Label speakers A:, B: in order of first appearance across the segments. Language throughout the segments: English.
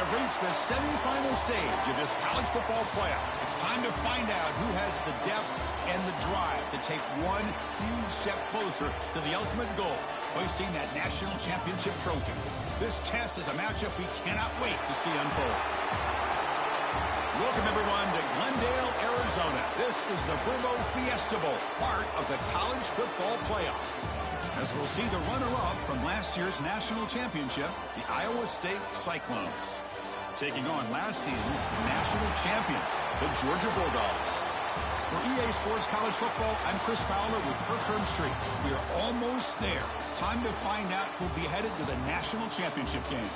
A: have reached the semifinal stage of this college football playoff. It's time to find out who has the depth and the drive to take one huge step closer to the ultimate goal, hoisting that national championship trophy. This test is a matchup we cannot wait to see unfold. Welcome, everyone, to Glendale, Arizona. This is the Brimo Fiesta Bowl, part of the college football playoff. As we'll see the runner-up from last year's national championship, the Iowa State Cyclones, taking on last season's national champions, the Georgia Bulldogs. For EA Sports College Football, I'm Chris Fowler with Kirk Herbstreit. We are almost there. Time to find out who'll be headed to the national championship game.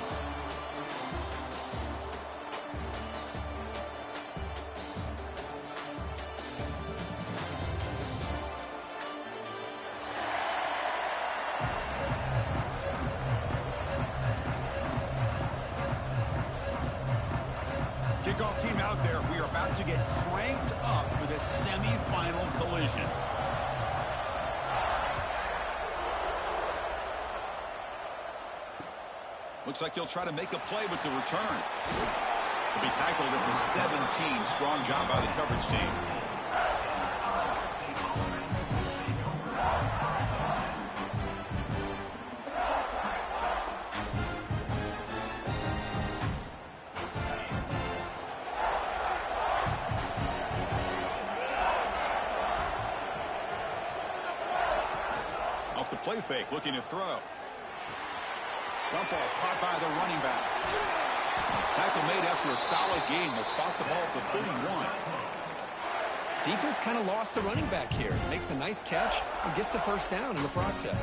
A: Kickoff team out there. We are about to get cranked up with a semifinal collision. Looks like he'll try to make a play with the return. He'll be tackled at the 17. Strong job by the coverage team. Off the play fake, looking to throw. Dump off, caught by the running back. Tackle made after a solid gain. Will spot the ball for 31.
B: Defense kind of lost the running back here. Makes a nice catch and gets the first down in the process.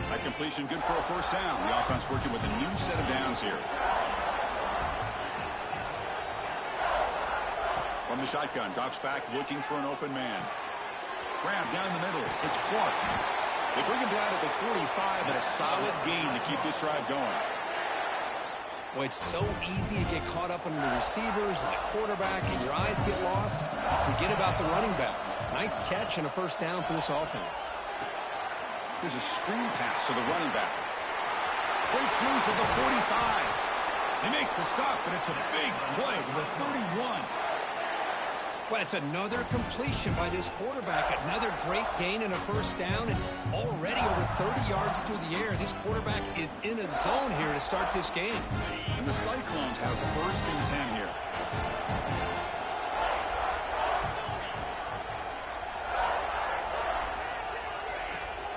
A: That completion good for a first down. The offense working with a new set of downs here. From the shotgun, drops back, looking for an open man. Grab down the middle. It's Clark. They bring him down at the 45, but a solid gain to keep this drive going.
B: Well, it's so easy to get caught up in the receivers and the quarterback, and your eyes get lost. You forget about the running back. Nice catch and a first down for this offense.
A: Here's a screen pass to the running back. Breaks loose at the 45. They make the stop, but it's a big play to the 31.
B: Well, it's another completion by this quarterback. Another great gain and a first down, and already over 30 yards through the air. This quarterback is in a zone here to start this game.
A: And the Cyclones have first and 10 here.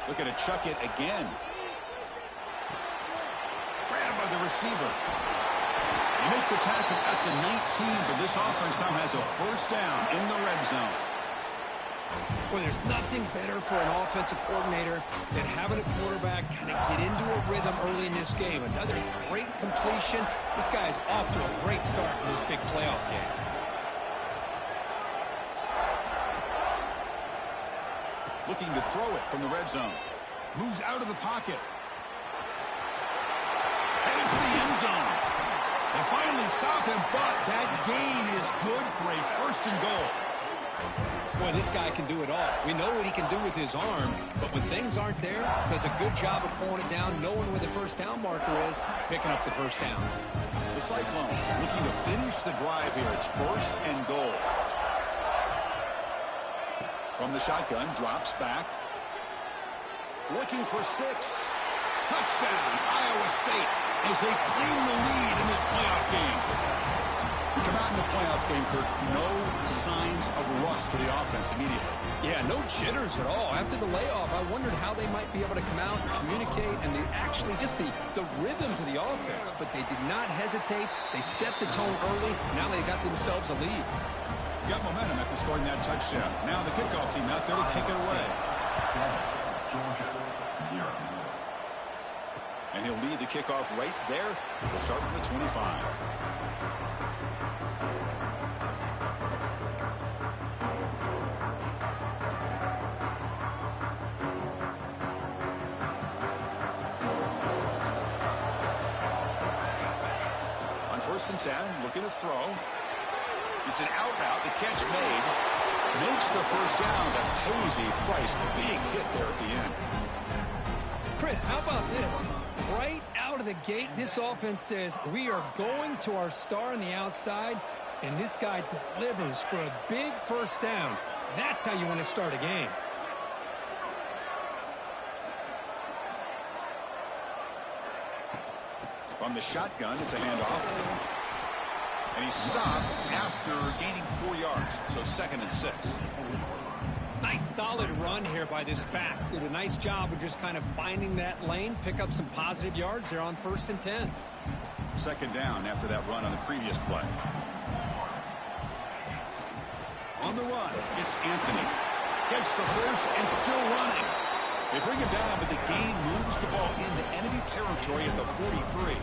A: Looking to chuck it again. Grabbed by the receiver. They make the tackle at the 19, but this offense now has a first down in the red zone.
B: Well, there's nothing better for an offensive coordinator than having a quarterback kind of get into a rhythm early in this game. Another great completion. This guy is off to a great start in this big playoff game.
A: Looking to throw it from the red zone. Moves out of the pocket. Headed to the end zone. They finally stop him, but that gain is good for a first and goal.
B: Boy, this guy can do it all. We know what he can do with his arm, but when things aren't there, does a good job of pulling it down, knowing where the first down marker is, picking up the first down.
A: The Cyclones looking to finish the drive here. It's first and goal. From the shotgun, drops back. Looking for 6. Touchdown, Iowa State, as they claim the lead in this playoff game. We come out in the playoff game, Kirk, no signs of rust for the offense immediately.
B: Yeah, no jitters at all. After the layoff, I wondered how they might be able to come out and communicate, and actually just the rhythm to the offense. But they did not hesitate. They set the tone early. Now they got themselves a lead.
A: Got momentum after scoring that touchdown. Now the kickoff team out there to kick it away. And he'll lead the kickoff right there. We'll start from the 25. On 1st and 10, looking to throw. It's an out route, the catch made. makes the first down, but pays a price. Big hit there at the end.
B: Chris, how about this? Right out of the gate, this offense says, we are going to our star on the outside, and this guy delivers for a big first down. That's how you want to start a game.
A: From the shotgun, it's a handoff. And he's stopped after gaining 4 yards, so 2nd and 6.
B: Nice solid run here by this back. Did a nice job of just kind of finding that lane, pick up some positive yards. They're on 1st and 10.
A: 2nd down after that run on the previous play. On the run, it's Anthony. Gets the first and still running. They bring him down, but the gain moves the ball into enemy territory at the 43.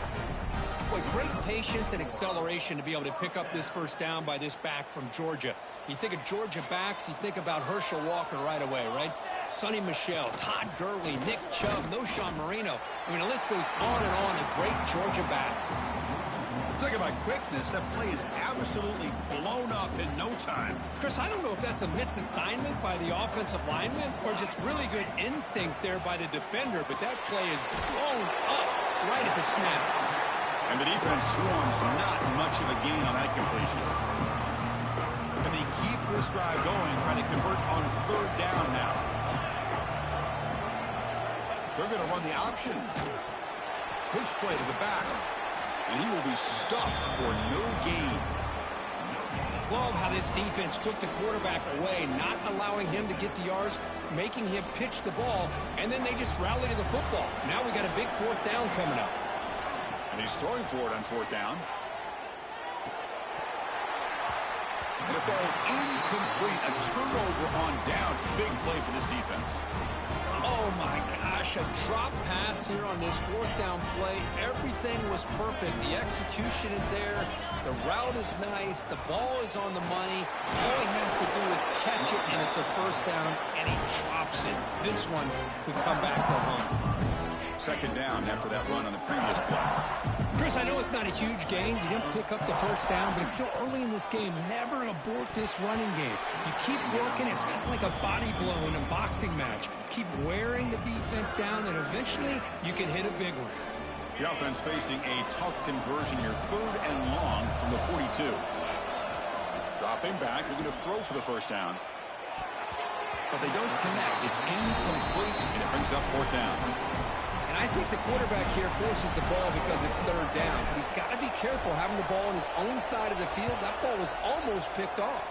B: Boy, great patience and acceleration to be able to pick up this first down by this back from Georgia. You think of Georgia backs, you think about Herschel Walker right away, right? Sonny Michel, Todd Gurley, Nick Chubb, Noshawn Marino. I mean, the list goes on and on of great Georgia backs.
A: Talking about quickness, that play is absolutely blown up in no time.
B: Chris, I don't know if that's a misassignment by the offensive lineman or just really good instincts there by the defender, but that play is blown up right at the snap.
A: And the defense swarms not much of a gain on that completion. And they keep this drive going, trying to convert on 3rd down now. They're going to run the option. Pitch play to the back. And he will be stuffed for no gain.
B: Love how this defense took the quarterback away, not allowing him to get the yards, making him pitch the ball, and then they just rally to the football. Now we got a big 4th down coming up.
A: And he's throwing for it on 4th down. And it falls incomplete. A turnover on downs. Big play for this defense.
B: Oh, my gosh. A drop pass here on this 4th down play. Everything was perfect. The execution is there. The route is nice. The ball is on the money. All he has to do is catch it, and it's a first down, and he drops it. This one could come back to haunt.
A: 2nd down after that run on the previous play.
B: Chris, I know it's not a huge gain. You didn't pick up the first down, but it's still early in this game. Never abort this running game. You keep working. It's kind of like a body blow in a boxing match. Keep wearing the defense down, and eventually you can hit a big one.
A: The offense facing a tough conversion here. 3rd and long from the 42. Dropping back. They're going to throw for the first down. But they don't connect. It's incomplete, and it brings up 4th down.
B: And I think the quarterback here forces the ball because it's 3rd down. But he's got to be careful having the ball on his own side of the field. That ball was almost picked off.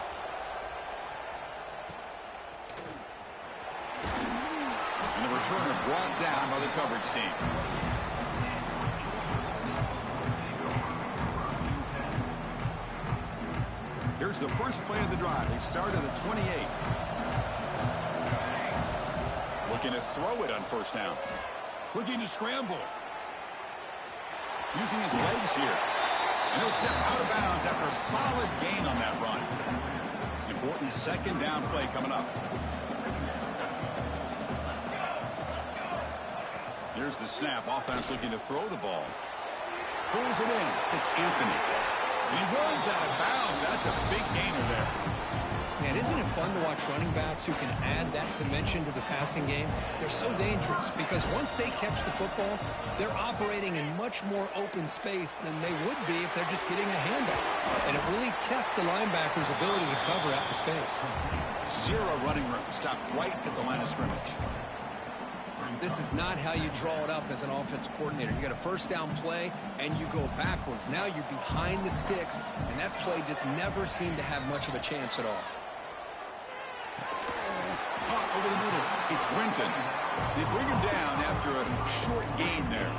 A: And the returner brought down by the coverage team. Here's the first play of the drive. They start at the 28. Looking to throw it on 1st down. Looking to scramble. Using his legs here. And he'll step out of bounds after a solid gain on that run. Important 2nd down play coming up. Here's the snap. Offense looking to throw the ball. Pulls it in. It's Anthony. And he runs out of bounds. That's a big gainer there.
B: Man, isn't it fun to watch running backs who can add that dimension to the passing game? They're so dangerous because once they catch the football, they're operating in much more open space than they would be if they're just getting a handoff. And it really tests the linebacker's ability to cover out the space.
A: 0 running room. Stopped right at the line of scrimmage.
B: This is not how you draw it up as an offensive coordinator. You got a first down play, and you go backwards. Now you're behind the sticks, and that play just never seemed to have much of a chance at all.
A: Caught over the middle. It's Winton. They bring him down after a short gain there.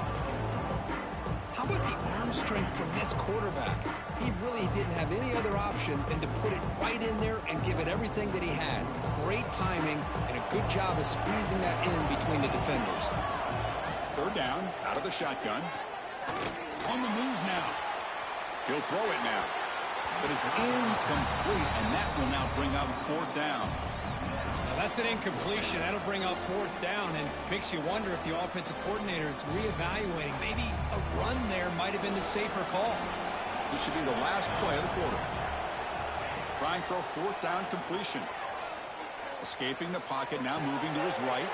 B: How about the arm strength from this quarterback? He really didn't have any other option than to put it right in there and give it everything that he had. Great timing and a good job of squeezing that in between the defenders.
A: 3rd down, out of the shotgun. On the move now. He'll throw it now. But it's incomplete, and that will now bring up 4th down.
B: Now that's an incompletion. That'll bring up 4th down and makes you wonder if the offensive coordinator is reevaluating. Maybe a run there might have been the safer call.
A: This should be the last play of the quarter. Trying for a 4th down completion. Escaping the pocket, now moving to his right.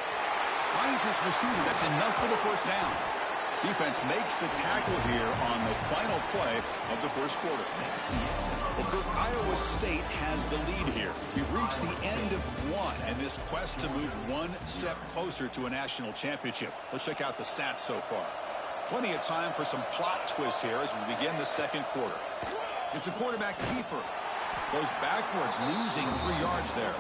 A: Finds his receiver. That's enough for the first down. Defense makes the tackle here on the final play of the first quarter. Well, Kirk, Iowa State has the lead here. We've reached the end of one in this quest to move one step closer to a national championship. Let's check out the stats so far. Plenty of time for some plot twists here as we begin the second quarter. It's a quarterback keeper. Goes backwards, losing 3 yards there.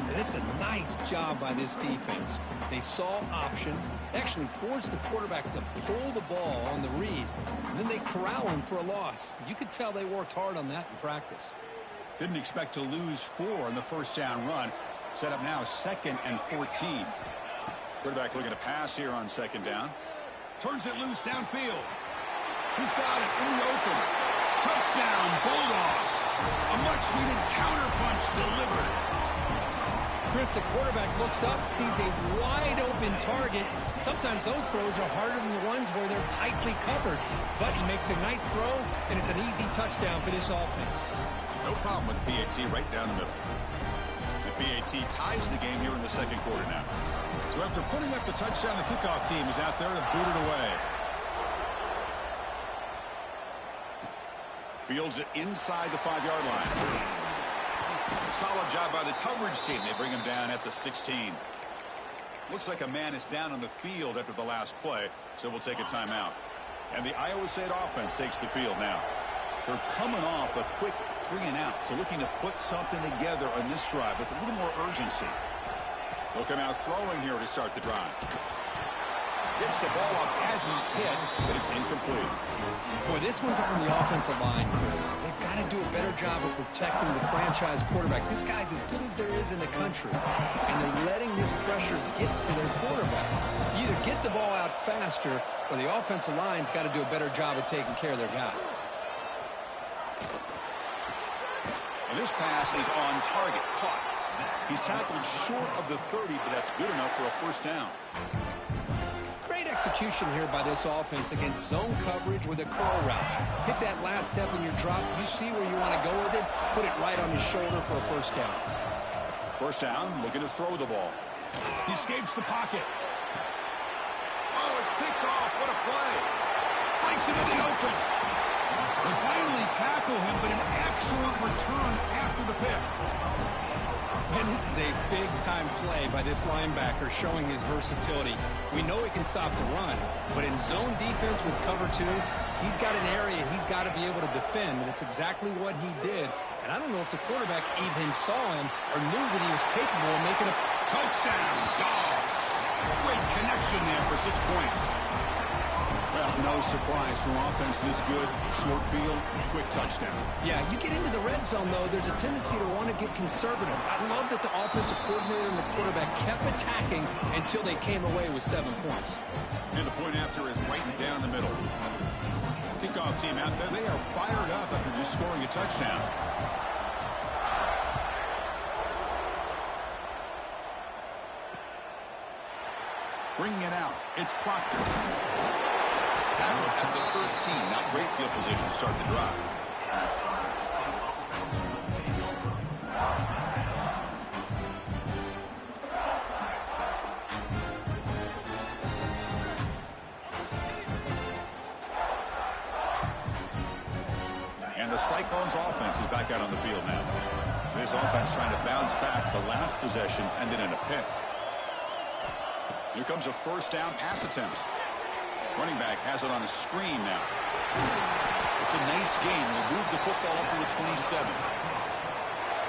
B: And it's a nice job by this defense. They saw option, actually forced the quarterback to pull the ball on the read, and then they corral him for a loss. You could tell they worked hard on that in practice.
A: Didn't expect to lose 4 on the first down run. Set up now 2nd and 14. Quarterback looking to pass here on 2nd down. Turns it loose downfield. He's got it in the open. Touchdown, Bulldogs. A much-needed counterpunch delivered.
B: Chris, the quarterback looks up, sees a wide-open target. Sometimes those throws are harder than the ones where they're tightly covered. But he makes a nice throw, and it's an easy touchdown for this offense.
A: No problem with the PAT right down the middle. The PAT ties the game here in the second quarter now. So after putting up the touchdown, the kickoff team is out there to boot it away. Fields it inside the 5-yard line. Solid job by the coverage team. They bring him down at the 16. Looks like a man is down on the field after the last play, so we'll take a timeout. And the Iowa State offense takes the field now. They're coming off a quick 3-and-out, so looking to put something together on this drive with a little more urgency. They'll come out throwing here to start the drive. Gets the ball off as he's hit, but it's incomplete.
B: Boy, this one's on the offensive line, Chris. They've got to do a better job of protecting the franchise quarterback. This guy's as good as there is in the country, and they're letting this pressure get to their quarterback. You either get the ball out faster, or the offensive line's got to do a better job of taking care of their guy.
A: And this pass is on target, caught. He's tackled short of the 30, but that's good enough for a first down.
B: Great execution here by this offense against zone coverage with a curl route. Hit that last step in your drop. You see where you want to go with it. Put it right on his shoulder for a first down.
A: First down, looking to throw the ball. He escapes the pocket. Oh, it's picked off. What a play. Breaks into the open. They finally tackle him, but an excellent return after the pick.
B: And this is a big-time play by this linebacker showing his versatility. We know he can stop the run, but in zone defense with cover 2, he's got an area he's got to be able to defend, and that's exactly what he did. And I don't know if the quarterback even saw him or knew that he was capable of making a
A: touchdown. Dogs. Great connection there for 6 points. Well, no surprise from offense this good. Short field, quick touchdown.
B: Yeah, you get into the red zone, though, there's a tendency to want to get conservative. I love that the offensive coordinator and the quarterback kept attacking until they came away with 7 points.
A: And the point after is right down the middle. Kickoff team out there, they are fired up after just scoring a touchdown. Bringing it out, it's Proctor. Tackle at the 13. Not great field position to start the drive. And the Cyclones offense is back out on the field now. This offense trying to bounce back. The last possession ended in a pick. Here comes a first down pass attempt. Running back has it on a screen now. It's a nice game. We'll move the football up to the 27.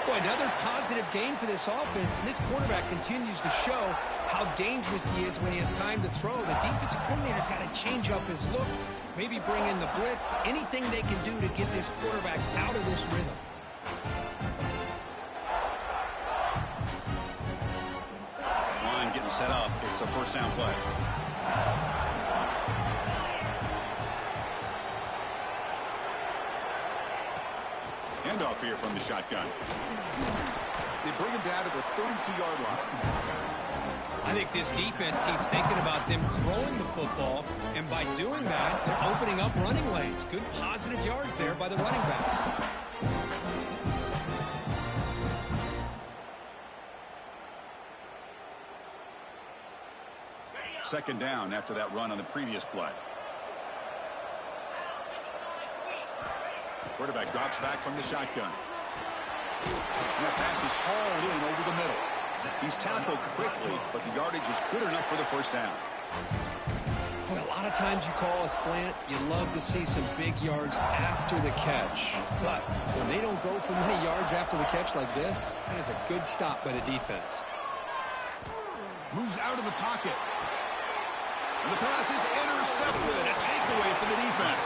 B: Boy, another positive game for this offense, and this quarterback continues to show how dangerous he is when he has time to throw. The defensive coordinator's got to change up his looks, maybe bring in the blitz, anything they can do to get this quarterback out of this rhythm.
A: This line getting set up. It's a first down play. Handoff here from the shotgun. They bring him down to the 32-yard line.
B: I think this defense keeps thinking about them throwing the football, and by doing that, they're opening up running lanes. Good positive yards there by the running back.
A: Second down after that run on the previous play. Quarterback drops back from the shotgun. And that pass is hauled in over the middle. He's tackled quickly, but the yardage is good enough for the first down.
B: Well, a lot of times you call a slant, you love to see some big yards after the catch. But when they don't go for many yards after the catch like this, that is a good stop by the defense.
A: Moves out of the pocket. And the pass is intercepted. A takeaway for the defense.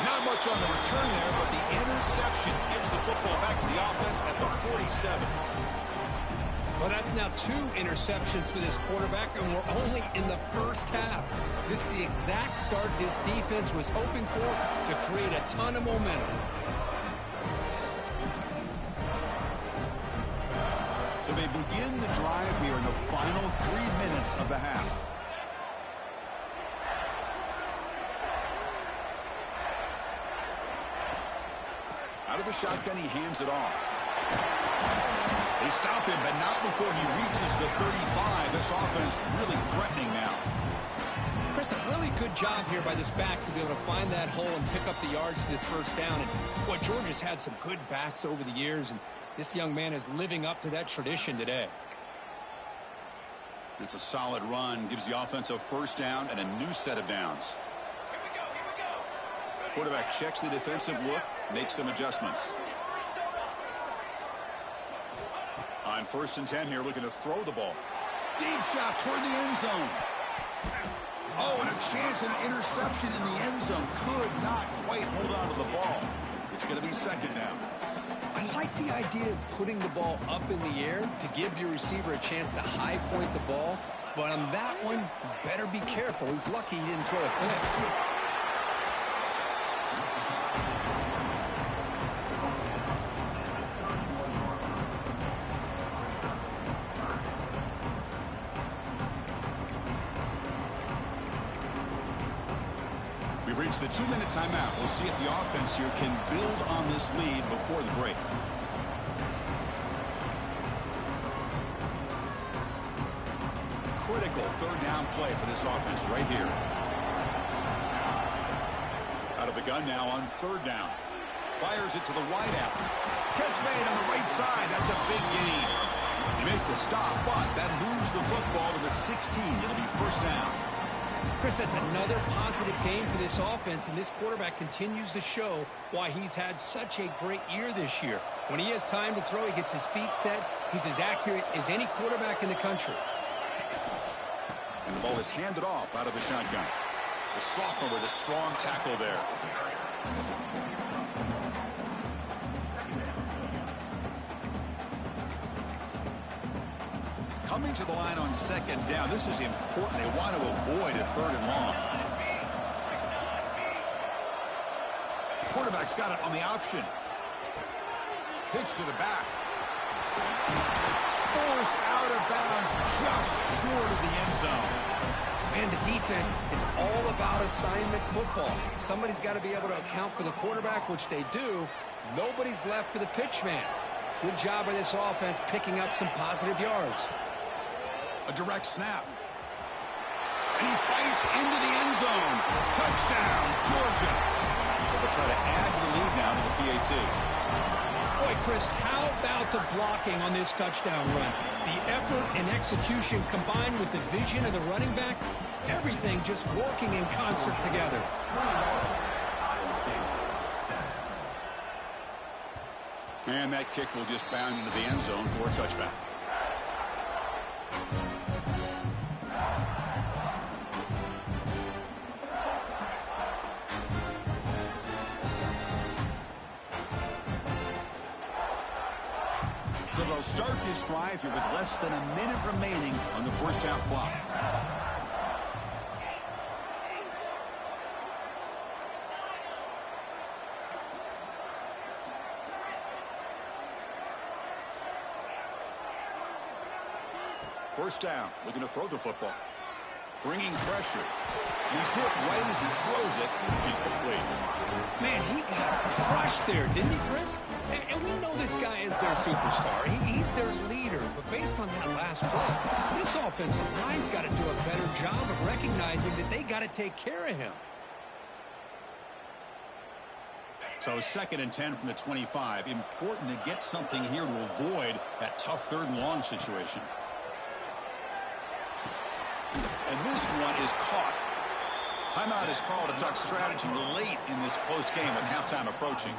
A: Not much on the return there, but the interception gets the football back to the offense at the 47.
B: Well, that's now 2 interceptions for this quarterback, and we're only in the first half. This is the exact start this defense was hoping for to create a ton of momentum.
A: So they begin the drive here in the final 3 minutes of the half. Out of the shotgun, he hands it off. They stop him, but not before he reaches the 35. This offense really threatening now.
B: Chris, a really good job here by this back to be able to find that hole and pick up the yards for this first down. And boy, Georgia's had some good backs over the years, and this young man is living up to that tradition today.
A: It's a solid run, gives the offense a first down and a new set of downs. Quarterback checks the defensive look, makes some adjustments. On 1st and 10 here, looking to throw the ball. Deep shot toward the end zone. Oh, and a chance an interception in the end zone. Could not quite hold on to the ball. It's going to be second down.
B: I like the idea of putting the ball up in the air to give your receiver a chance to high point the ball. But on that one, you better be careful. He's lucky he didn't throw a pick.
A: We've reached the 2-minute timeout. We'll see if the offense here can build on this lead before the break. Critical third down play for this offense right here. Out of the gun now on 3rd down. Fires it to the wideout. Catch made on the right side. That's a big gain. They make the stop, but that moves the football to the 16. It'll be first down.
B: Chris, that's another positive game for this offense, and this quarterback continues to show why he's had such a great year this year. When he has time to throw, he gets his feet set. He's as accurate as any quarterback in the country.
A: And the ball is handed off out of the shotgun. The sophomore with a strong tackle there. Coming to the line on 2nd down. This is important. They want to avoid a 3rd and long. Quarterback's got it on the option. Pitch to the back. Forced out of bounds just short of the end zone.
B: Man, the defense, it's all about assignment football. Somebody's got to be able to account for the quarterback, which they do. Nobody's left for the pitch man. Good job by this offense picking up some positive yards.
A: A direct snap. And he fights into the end zone. Touchdown, Georgia. They'll try to add to the lead now to the PAT.
B: Boy, Chris, how about the blocking on this touchdown run? The effort and execution combined with the vision of the running back, everything just working in concert together.
A: And that kick will just bound into the end zone for a touchback. So they'll start this drive here with less than a minute remaining on the first half clock. First down, looking to throw the football. bringing pressure. He's hit right as he throws it. Incomplete.
B: Man, he got crushed there, didn't he, Chris? And we know this guy is their superstar. He's their leader. But based on that last play, this offensive line's got to do a better job of recognizing that they got to take care of him.
A: So 2nd and 10 from the 25. Important to get something here to avoid that tough 3rd and long situation. And this one is caught. Timeout is called to talk strategy late in this close game with halftime approaching.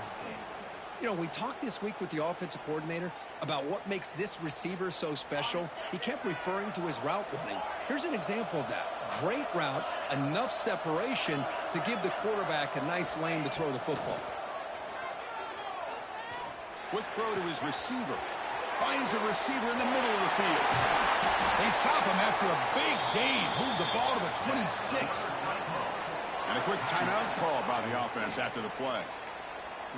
B: You know, we talked this week with the offensive coordinator about what makes this receiver so special. He kept referring to his route running. Here's an example of that. Great route, enough separation to give the quarterback a nice lane to throw the football.
A: Quick throw to his receiver. Finds a receiver in the middle of the field. They stop him after a big gain. Move the ball to the 26. And a quick timeout called by the offense after the play.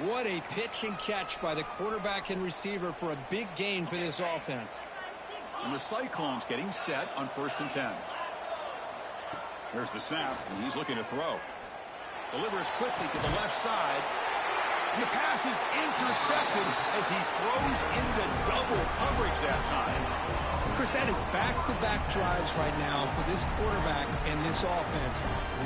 B: What a pitch and catch by the quarterback and receiver for a big gain for this offense.
A: And the Cyclones getting set on 1st and 10. There's the snap, and he's looking to throw. Delivers quickly to the left side. And the pass is intercepted as he throws into double coverage that time.
B: Chris, that is back-to-back drives right now for this quarterback and this offense.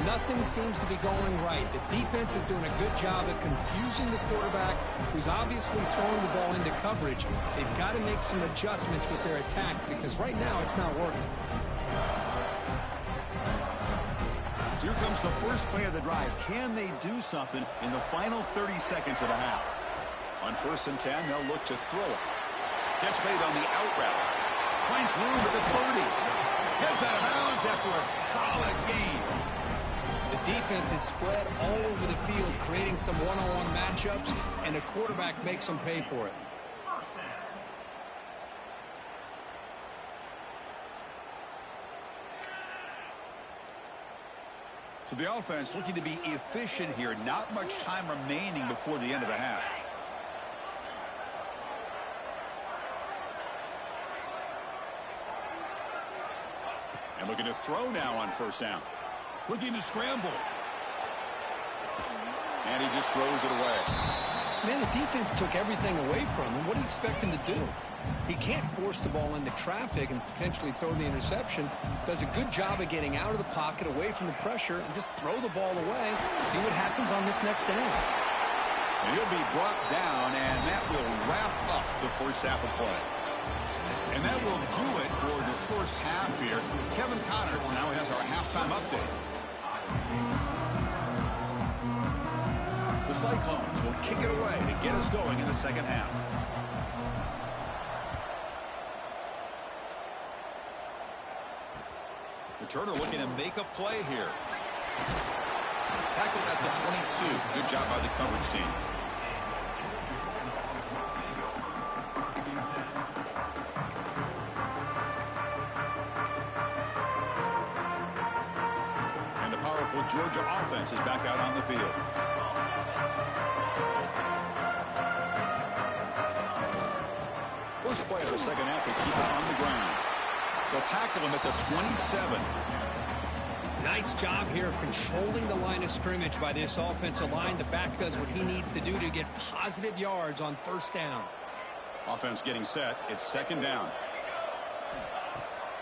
B: Nothing seems to be going right. The defense is doing a good job at confusing the quarterback, who's obviously throwing the ball into coverage. They've got to make some adjustments with their attack because right now it's not working.
A: So here comes the first play of the drive. Can they do something in the final 30 seconds of the half? On 1st and 10, they'll look to throw it. Catch made on the out route. Finds room at the 30. Gets out of bounds after a solid gain.
B: The defense is spread all over the field, creating some one-on-one matchups, and the quarterback makes them pay for it.
A: So the offense looking to be efficient here. Not much time remaining before the end of the half. And looking to throw now on 1st down. Looking to scramble. And he just throws it away.
B: Man, the defense took everything away from him. What do you expect him to do? He can't force the ball into traffic and potentially throw the interception. Does a good job of getting out of the pocket, away from the pressure, and just throw the ball away. See what happens on this next down.
A: And he'll be brought down, and that will wrap up the first half of play. And that will do it for the first half here. Kevin Connors now has our halftime update. The Cyclones will kick it away to get us going in the second half. Returner looking to make a play here. Tackled at the 22. Good job by the coverage team. And the powerful Georgia offense is back out on the field. First play of the second half, they keep it on the ground. They'll tackle him at the 27.
B: Nice job here of controlling the line of scrimmage by this offensive line. The back does what he needs to do to get positive yards on 1st down.
A: Offense getting set. It's 2nd down.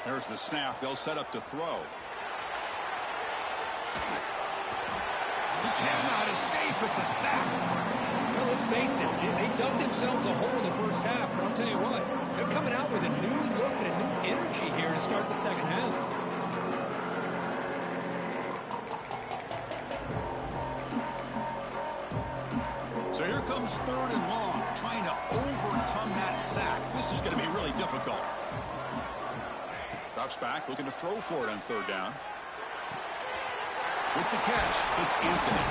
A: There's the snap. They'll set up to throw. He cannot escape. It's a sack.
B: Well, let's face it. They dug themselves a hole in the first half. But I'll tell you what, they're coming out with a new look and a new energy here to start the second half.
A: So here comes 3rd and long, trying to overcome that sack. This is going to be really difficult. Drops back, looking to throw for it on 3rd down. With the catch, it's Anthony.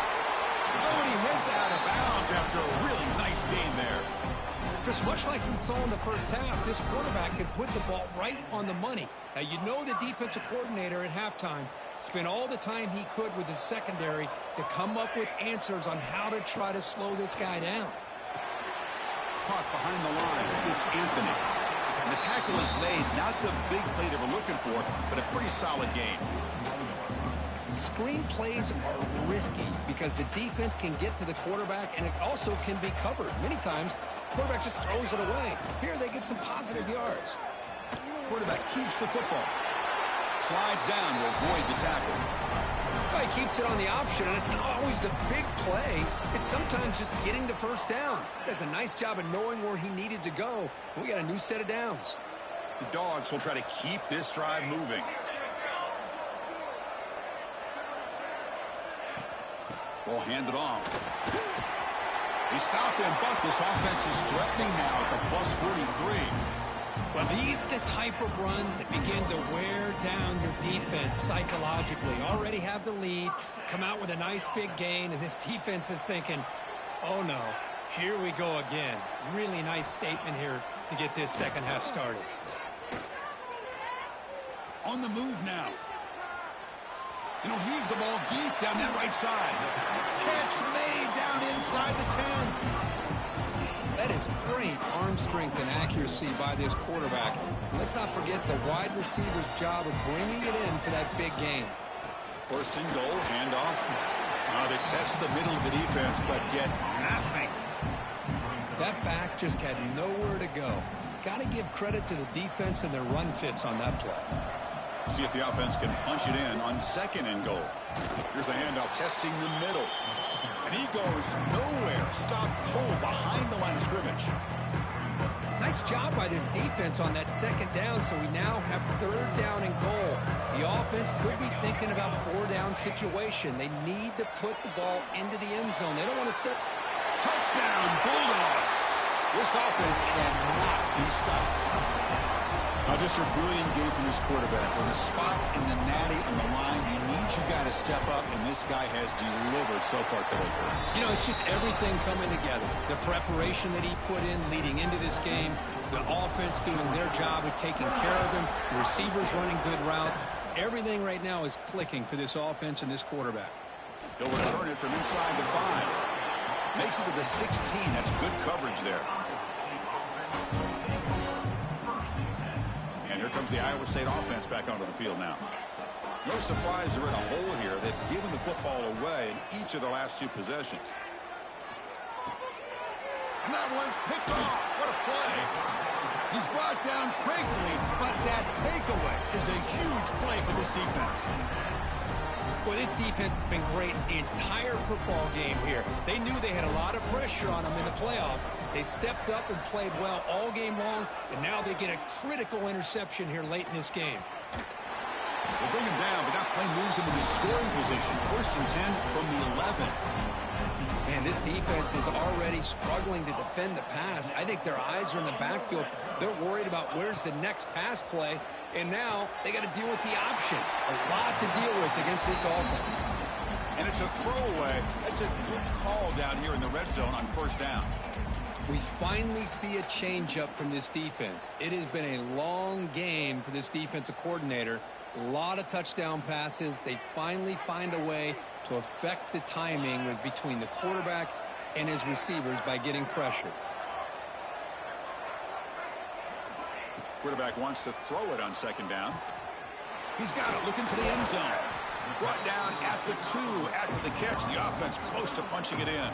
A: Oh, and he heads out of bounds after a really nice game there.
B: Chris, much like we saw in the first half, this quarterback could put the ball right on the money. Now, you know the defensive coordinator at halftime spent all the time he could with his secondary to come up with answers on how to try to slow this guy down.
A: Caught behind the line. It's Anthony. And the tackle is made, not the big play they were looking for, but a pretty solid gain.
B: Screen plays are risky because the defense can get to the quarterback, and it also can be covered. Many times, the quarterback just throws it away. Here, they get some positive yards.
A: Quarterback keeps the football. Slides down to avoid the tackle.
B: Well, he keeps it on the option, and it's not always the big play. It's sometimes just getting the first down. Does a nice job of knowing where he needed to go. We got a new set of downs.
A: The Dogs will try to keep this drive moving. Ball handed off. He stopped and bucked. This offense is threatening now at the plus 43.
B: Well, these are the type of runs that begin to wear down your defense psychologically. Already have the lead, come out with a nice big gain, and this defense is thinking, oh no, here we go again. Really nice statement here to get this second half started.
A: On the move now. And he'll heave the ball deep down that right side. Catch made down inside the 10.
B: That is great arm strength and accuracy by this quarterback. Let's not forget the wide receiver's job of bringing it in for that big gain.
A: First and goal, handoff. They test the middle of the defense, but get nothing.
B: That back just had nowhere to go. Got to give credit to the defense and their run fits on that play.
A: See if the offense can punch it in on second and goal. Here's the handoff, testing the middle. And he goes nowhere. Stop cold behind the line of scrimmage.
B: Nice job by this defense on that second down, so we now have third down and goal. The offense could be thinking about four-down situation. They need to put the ball into the end zone. They don't want to set...
A: Touchdown, Bulldogs. This offense cannot be stopped. Now, just a brilliant game from this quarterback. With a spot in the natty on the line, you need your guy to step up, and this guy has delivered so far today.
B: It's just everything coming together. The preparation that he put in leading into this game, the offense doing their job of taking care of him, the receivers running good routes. Everything right now is clicking for this offense and this quarterback.
A: He'll return it from inside the 5. Makes it to the 16. That's good coverage there. Here comes the Iowa State offense back onto the field now. No surprise they're in a hole here. They've given the football away in each of the last 2 possessions. And that one's picked off. What a play. He's brought down quickly, but that takeaway is a huge play for this defense.
B: Well, this defense has been great the entire football game here. They knew they had a lot of pressure on them in the playoff. They stepped up and played well all game long, and now they get a critical interception here late in this game.
A: They'll bring him down, but that play moves him into scoring position. First and 10 from the 11.
B: Man, this defense is already struggling to defend the pass. I think their eyes are in the backfield. They're worried about where's the next pass play, and now they got to deal with the option. A lot to deal with against this offense.
A: And it's a throwaway. That's a good call down here in the red zone on first down.
B: We finally see a change-up from this defense. It has been a long game for this defensive coordinator. A lot of touchdown passes. They finally find a way to affect the timing between the quarterback and his receivers by getting pressure.
A: Quarterback wants to throw it on second down. He's got it, looking for the end zone. Brought down at the 2 after the catch. The offense close to punching it in.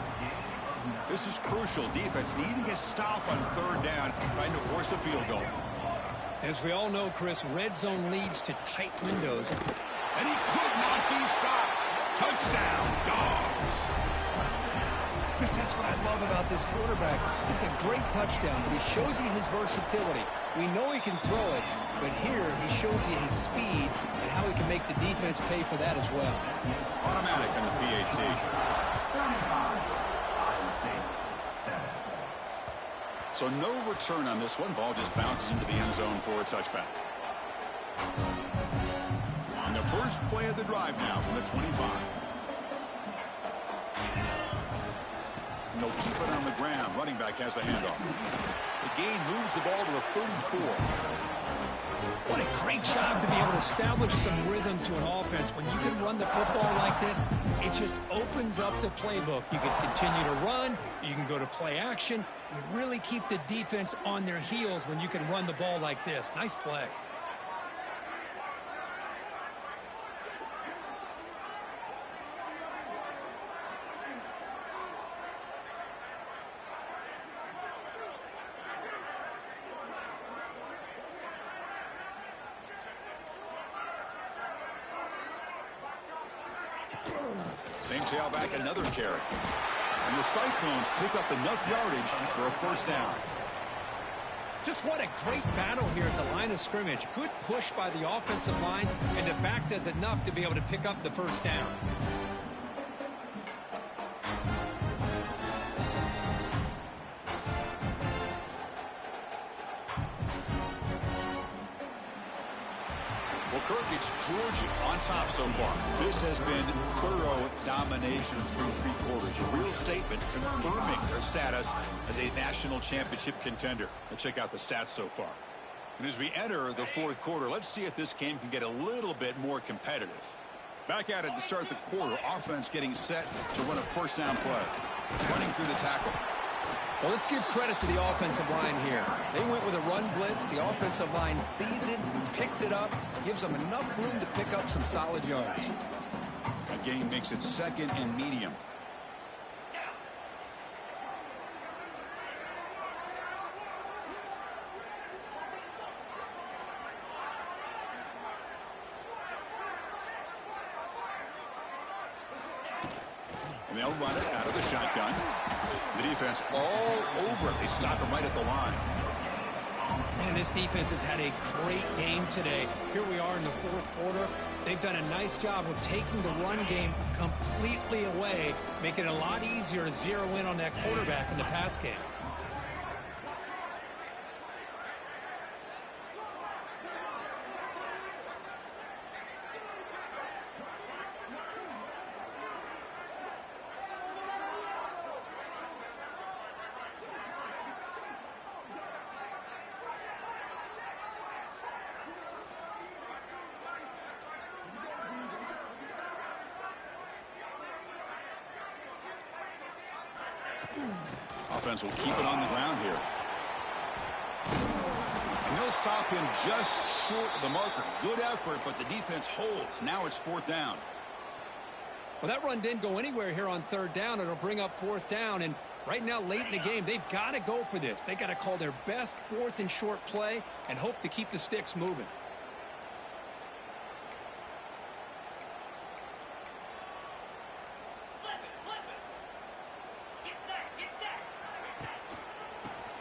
A: This is crucial. Defense needing a stop on third down, trying to force a field goal.
B: As we all know, Chris, red zone leads to tight windows.
A: And he could not be stopped. Touchdown, Dogs.
B: Chris, that's what I love about this quarterback. It's a great touchdown, but he shows you his versatility. We know he can throw it, but here he shows you his speed and how he can make the defense pay for that as well.
A: Automatic on the PAT. So no return on this one. Ball just bounces into the end zone for a touchback. On the first play of the drive now from the 25. And they'll keep it on the ground. Running back has the handoff. The gain moves the ball to the 34.
B: What a great job to be able to establish some rhythm to an offense. When you can run the football like this, it just opens up the playbook. You can continue to run. You can go to play action. You really keep the defense on their heels when you can run the ball like this. Nice play.
A: Same tailback, another carry. And the Cyclones pick up enough yardage for a first down.
B: Just what a great battle here at the line of scrimmage. Good push by the offensive line, and the back does enough to be able to pick up the first down.
A: Kirk, it's Georgia on top so far. This has been thorough domination through three quarters. A real statement confirming their status as a national championship contender. Let's check out the stats so far. And as we enter the fourth quarter, let's see if this game can get a little bit more competitive. Back at it to start the quarter. Offense getting set to run a first down play. Running through the tackle.
B: Well, let's give credit to the offensive line here. They went with a run blitz. The offensive line sees it, picks it up, gives them enough room to pick up some solid yards.
A: A gain makes it second and medium. And they'll run it out of the shotgun. The defense all over it. They stop him right at the line.
B: Man, this defense has had a great game today. Here we are in the fourth quarter. They've done a nice job of taking the run game completely away, making it a lot easier to zero in on that quarterback in the pass game.
A: Offense will keep it on the ground here. And they'll stop him just short of the marker. Good effort, but the defense holds. Now it's fourth down.
B: Well, that run didn't go anywhere here on third down. It'll bring up fourth down. And right now, late in the game, they've got to go for this. They've got to call their best fourth and short play and hope to keep the sticks moving.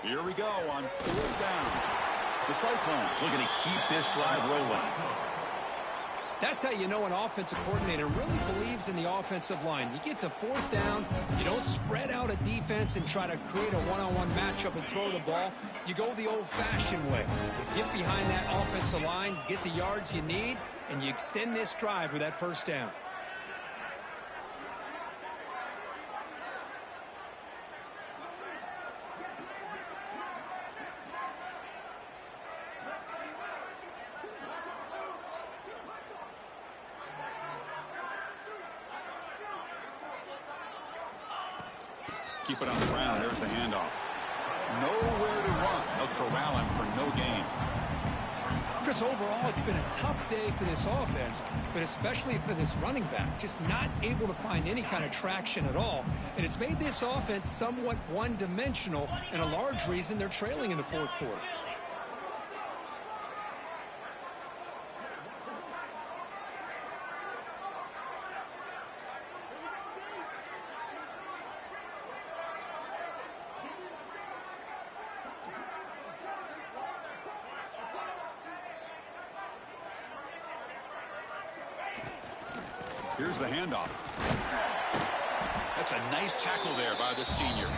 A: Here we go on fourth down. The Cyclones looking to keep this drive rolling.
B: That's how you know an offensive coordinator really believes in the offensive line. You get to fourth down, you don't spread out a defense and try to create a one-on-one matchup and throw the ball. You go the old-fashioned way. You get behind that offensive line, you get the yards you need, and you extend this drive with that first down.
A: Keep it on the ground. There's the handoff. Nowhere to run. They'll corral him for no gain.
B: Chris, overall, it's been a tough day for this offense, but especially for this running back. Just not able to find any kind of traction at all. And it's made this offense somewhat one-dimensional, and a large reason they're trailing in the fourth quarter.
A: Here's the handoff. That's a nice tackle there by the senior.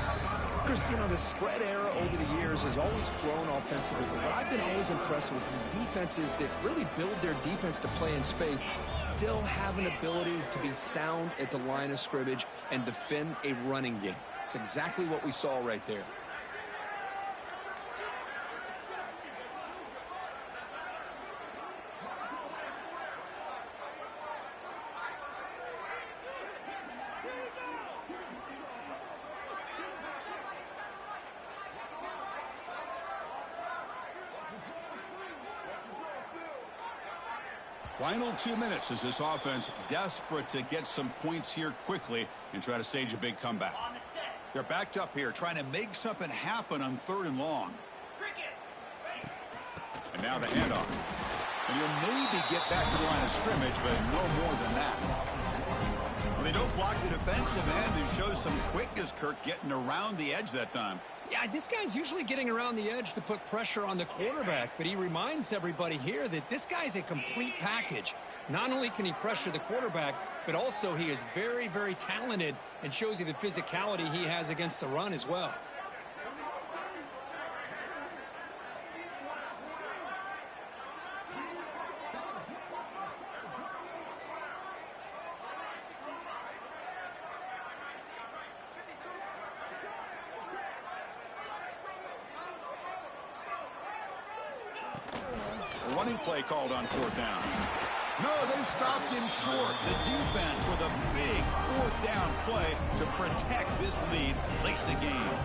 B: Chris, you know, the spread era over the years has always grown offensively, but what I've been always impressed with defenses that really build their defense to play in space still have an ability to be sound at the line of scrimmage and defend a running game. It's exactly what we saw right there.
A: Final 2 minutes as this offense desperate to get some points here quickly and try to stage a big comeback. They're backed up here trying to make something happen on 3rd and long. And now the handoff. And he'll maybe get back to the line of scrimmage, but no more than that. Well, they don't block the defensive end and show some quickness, Kirk, getting around the edge that time.
B: Yeah, this guy's usually getting around the edge to put pressure on the quarterback, but he reminds everybody here that this guy's a complete package. Not only can he pressure the quarterback, but also he is very, very talented and shows you the physicality he has against the run as well.
A: Running play called on 4th down. No, they've stopped him short. The defense with a big 4th down play to protect this lead late in the game.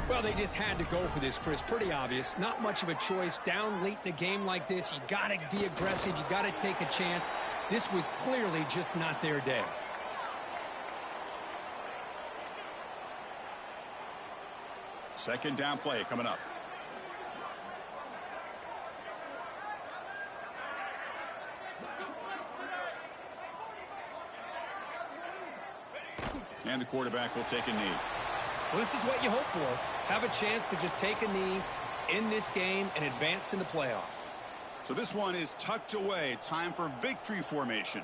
B: Well, they just had to go for this, Chris. Pretty obvious. Not much of a choice. Down late in the game like this, you got to be aggressive. You got to take a chance. This was clearly just not their day.
A: Second down play coming up. And the quarterback will take a knee.
B: Well, this is what you hope for. Have a chance to just take a knee in this game and advance in the playoff.
A: So this one is tucked away. Time for victory formation.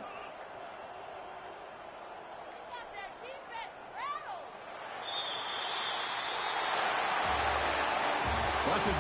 A: That's it.